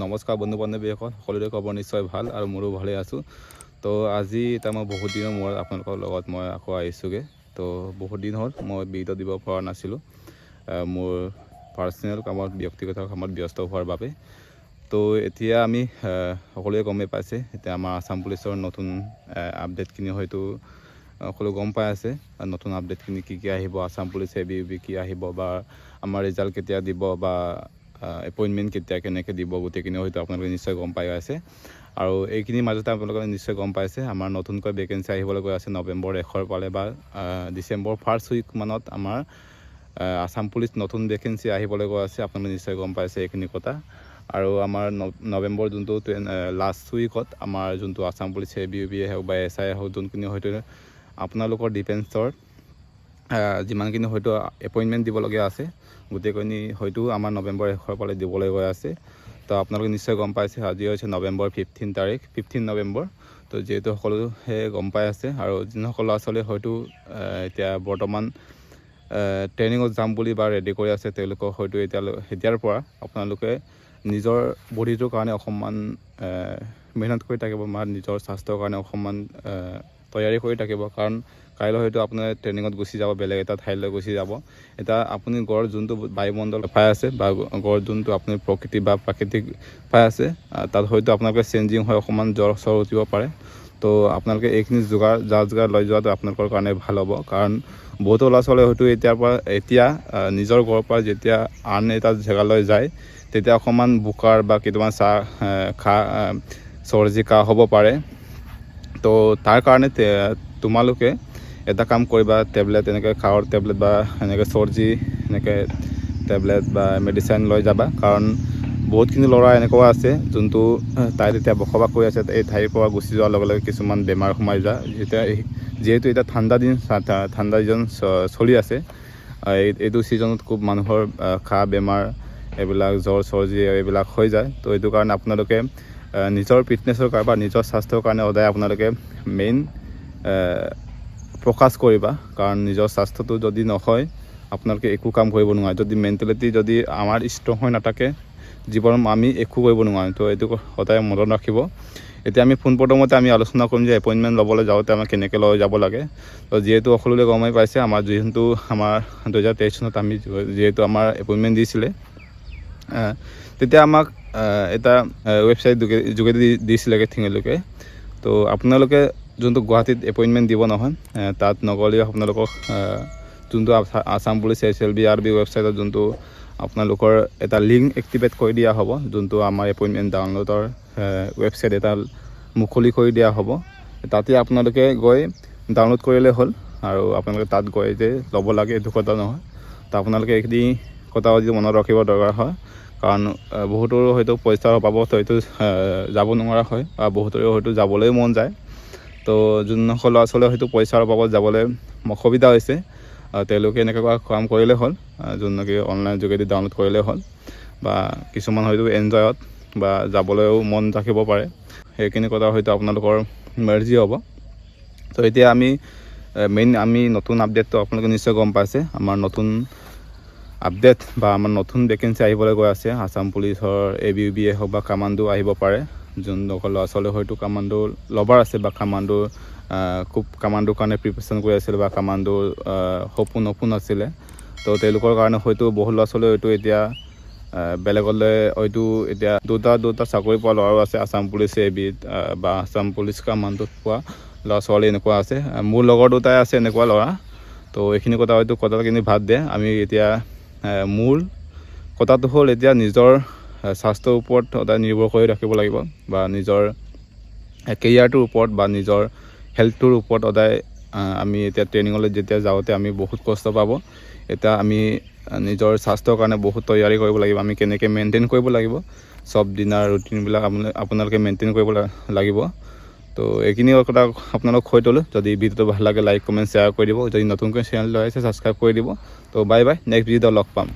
নমস্কাৰ বন্ধু বান্ধৱীসকল, সকলোৰে খবৰ নিশ্চয় ভাল আৰু মোৰো ভালে আছোঁ। তো আজি এটা মই বহুত দিনৰ মূৰত আপোনালোকৰ লগত মই আকৌ আহিছোঁগৈ। তো বহুত দিন হ'ল মই ভিডিঅ' দিব পৰা নাছিলোঁ, মোৰ পাৰ্চনেল কামত ব্যক্তিগত কামত ব্যস্ত হোৱাৰ বাবে। তো এতিয়া আমি সকলোৱে গমেই পাইছে, এতিয়া আমাৰ আসাম পুলিচৰ নতুন আপডেটখিনি হয়তো সকলো গম পাই আছে। নতুন আপডেটখিনি কি আহিব, আসাম পুলিচ ABUB কি আহিব, বা আমাৰ ৰিজাল্ট কেতিয়া দিব, বা এপইণ্টমেণ্ট কেতিয়া কেনেকৈ দিব, গোটেইখিনি হয়তো আপোনালোকে নিশ্চয় গম পাই আছে। আৰু এইখিনিৰ মাজতে আপোনালোকে নিশ্চয় গম পাইছে আমাৰ নতুনকৈ ভেকেঞ্চি আহিবলৈ গৈ আছে নৱেম্বৰ 1 পালে বা ডিচেম্বৰ 1st উইক মানত আমাৰ আসাম পুলিচ নতুন ভেকেঞ্চি আহিবলৈ গৈ আছে। আপোনালোকে নিশ্চয় গম পাইছে এইখিনি কথা। আৰু আমাৰ নৱেম্বৰ যোনটো লাষ্ট উইকত আমাৰ যোনটো আসাম পুলিচ ABUB হওক বা SI হওক, যোনখিনি হয়তো আপোনালোকৰ ডিফেন্সৰ যিমানখিনি হয়তো এপইণ্টমেণ্ট দিবলগীয়া আছে, গোটেইখিনি হয়তো আমাৰ নৱেম্বৰ 1 পালে দিবলৈ গৈ আছে। তো আপোনালোকে নিশ্চয় গম পাইছে আজি হৈছে নৱেম্বৰ 15 নৱেম্বৰ। তো যিহেতু সকলোৱে গম পাই আছে, আৰু যিসকল ল'ৰা ছোৱালীয়ে হয়তো এতিয়া বৰ্তমান ট্ৰেইনিঙত যাম বুলি বা ৰেডি কৰি আছে, তেওঁলোকক হয়তো এতিয়াৰ পৰা আপোনালোকে নিজৰ বডিটোৰ কাৰণে অকণমান মেহনত কৰি থাকিব, বা নিজৰ স্বাস্থ্যৰ কাৰণে অকণমান তৈয়াৰী কৰি থাকিব। কাৰণ কাইলৈ হয়তো আপোনাৰ ট্ৰেইনিঙত গুচি যাব, বেলেগ এটা ঠাইলৈ গুচি যাব। এতিয়া আপুনি গড় যোনটো বায়ুমণ্ডল পাই আছে, বা গড় যোনটো আপুনি প্ৰকৃতি বা প্ৰাকৃতিক পাই আছে, তাত হয়তো আপোনালোকে চেঞ্জিং হৈ অকণমান জ্বৰ চৰ উঠিব পাৰে। তো আপোনালোকে এইখিনি যোগাৰ লৈ যোৱাটো আপোনালোকৰ কাৰণে ভাল হ'ব। কাৰণ বহুতো ল'ৰা ছোৱালীয়ে হয়তো এতিয়া নিজৰ ঘৰৰ পৰা যেতিয়া আন এটা জেগালৈ যায়, তেতিয়া অকণমান বোকাৰ বা কেইটামান চৰ্দি কাহ হ'ব পাৰে। তো তাৰ কাৰণে তোমালোকে এটা কাম কৰিবা, টেবলেট এনেকৈ কাহৰ টেবলেট বা এনেকৈ চৰ্দি এনেকৈ টেবলেট বা মেডিচিন লৈ যাবা। কাৰণ বহুতখিনি ল'ৰা এনেকুৱা আছে যোনটো তাই এতিয়া বসবাস কৰি আছে, এই ঠাইৰ পৰা গুচি যোৱাৰ লগে লগে কিছুমান বেমাৰ সোমাই যায়। যিহেতু এতিয়া ঠাণ্ডা দিন চলি আছে, এইটো ছিজনত খুব মানুহৰ বেমাৰ এইবিলাক জ্বৰ চৰ্দি এইবিলাক হৈ যায়। তো এইটো কাৰণে আপোনালোকে নিজৰ ফিটনেছৰ কাৰণে বা নিজৰ স্বাস্থ্যৰ কাৰণে সদায় আপোনালোকে মেইন ফ'কাছ কৰিবা। কাৰণ নিজৰ স্বাস্থ্যটো যদি নহয়, আপোনালোকে একো কাম কৰিব নোৱাৰে। যদি মেণ্টেলিটি যদি আমাৰ ষ্ট্ৰং হৈ নাথাকে, জীৱনত আমি একো কৰিব নোৱাৰোঁ। তো এইটো সদায় মনত ৰাখিব। এতিয়া আমি পোনপ্ৰথমতে আমি আলোচনা কৰিম যে এপইণ্টমেণ্ট ল'বলৈ যাওঁতে আমাক কেনেকৈ লৈ যাব লাগে। তো যিহেতু সকলোৱে গমেই পাইছে, আমাৰ 2023 চনত আমি যিহেতু আমাৰ এপইণ্টমেণ্ট দিছিলে, তেতিয়া আমাক এটা ৱেবছাইট যোগেদি দিছিলেগৈ তেওঁলোকে। তো আপোনালোকে যোনটো গুৱাহাটীত এপইণ্টমেণ্ট দিব নহয়, তাত নগ'লেও আপোনালোকক যোনটো আসাম পুলিচ SLBRB ৱেবছাইটত যোনটো আপোনালোকৰ এটা লিংক এক্টিভেট কৰি দিয়া হ'ব, যোনটো আমাৰ এপইণ্টমেণ্ট ডাউনলোডৰ ৱেবছাইট এটা মুকলি কৰি দিয়া হ'ব। তাতে আপোনালোকে গৈ ডাউনলোড কৰিলে হ'ল। আৰু আপোনালোকে তাত গৈ যে ল'ব লাগে এইটো কথা নহয়। তো আপোনালোকে এইখিনি কথা যদি মনত ৰাখিব দৰকাৰ হয়। কাৰণ বহুতৰো হয়তো পইচাৰ অভাৱত হয়তো যাব নোৱাৰা হয়, বা বহুতৰে হয়তো যাবলৈ মন যায়। তো যোনসকল ল'ৰা ছোৱালীয়ে হয়তো পইচাৰ অভাৱত যাবলৈ অসুবিধা হৈছে, তেওঁলোকে এনেকুৱা কাম কৰিলে হ'ল, যোনকৈ অনলাইন যোগেদি ডাউনলোড কৰিলে হ'ল। বা কিছুমান হয়তো এনজয়ত বা যাবলৈও মন ৰাখিব পাৰে, সেইখিনি কথা হয়তো আপোনালোকৰ মাৰ্জি হ'ব। তো এতিয়া আমি নতুন আপডেটটো আপোনালোকে নিশ্চয় গম পাইছে। আমাৰ নতুন আপডেট বা আমাৰ নতুন ভেকেঞ্চি আহিবলৈ গৈ আছে। আসাম পুলিচৰ ABUB হওক বা কামাণ্ডো আহিব পাৰে। যোনসকল ল'ৰা ছোৱালী হয়তো কামাণ্ডো লভাৰ আছে, বা খুব কামাণ্ডোৰ কাৰণে প্ৰিপেৰেশ্যন কৰি আছিলে, বা কামাণ্ডোৰ সপোন আছিলে, তো তেওঁলোকৰ কাৰণে হয়তো বহুত ল'ৰা ছোৱালী হয়তো এতিয়া বেলেগলৈ হয়তো এতিয়া দুটা চাকৰি পোৱা ল'ৰাও আছে। আসাম পুলিচ ABUB বা আসাম পুলিচ কামাণ্ডোত পোৱা ল'ৰা ছোৱালী এনেকুৱা আছে। মোৰ লগৰ দুটাই আছে এনেকুৱা ল'ৰা। তো এইখিনি কথা হয়তো কথাখিনি বাদ দিয়ে। আমি এতিয়া মূল কথাটো হ'ল এতিয়া নিজৰ স্বাস্থ্যৰ ওপৰত সদায় নিৰ্ভৰ কৰি ৰাখিব লাগিব, বা নিজৰ কেৰিয়াৰটোৰ ওপৰত বা নিজৰ হেল্থটোৰ ওপৰত সদায় আমি এতিয়া ট্ৰেইনিঙলৈ যেতিয়া যাওঁতে আমি বহুত কষ্ট পাব। এতিয়া আমি নিজৰ স্বাস্থ্যৰ কাৰণে বহুত তৈয়াৰী কৰিব লাগিব। আমি কেনেকৈ মেইনটেইন কৰিব লাগিব, চব দিনাৰ ৰুটিনবিলাক আপোনালোকে মেইনটেইন কৰিব লাগিব। তো এইখিনি কথা আপোনালোক কৈ থ'লোঁ। যদি ভিডিঅ'টো ভাল লাগে লাইক কমেণ্ট শ্বেয়াৰ কৰি দিব। যদি নতুনকৈ চেনেললৈ আহিছে ছাবস্ক্ৰাইব কৰি দিব। তো বাই বাই, নেক্সট ভিডিঅ'ত লগ পাম।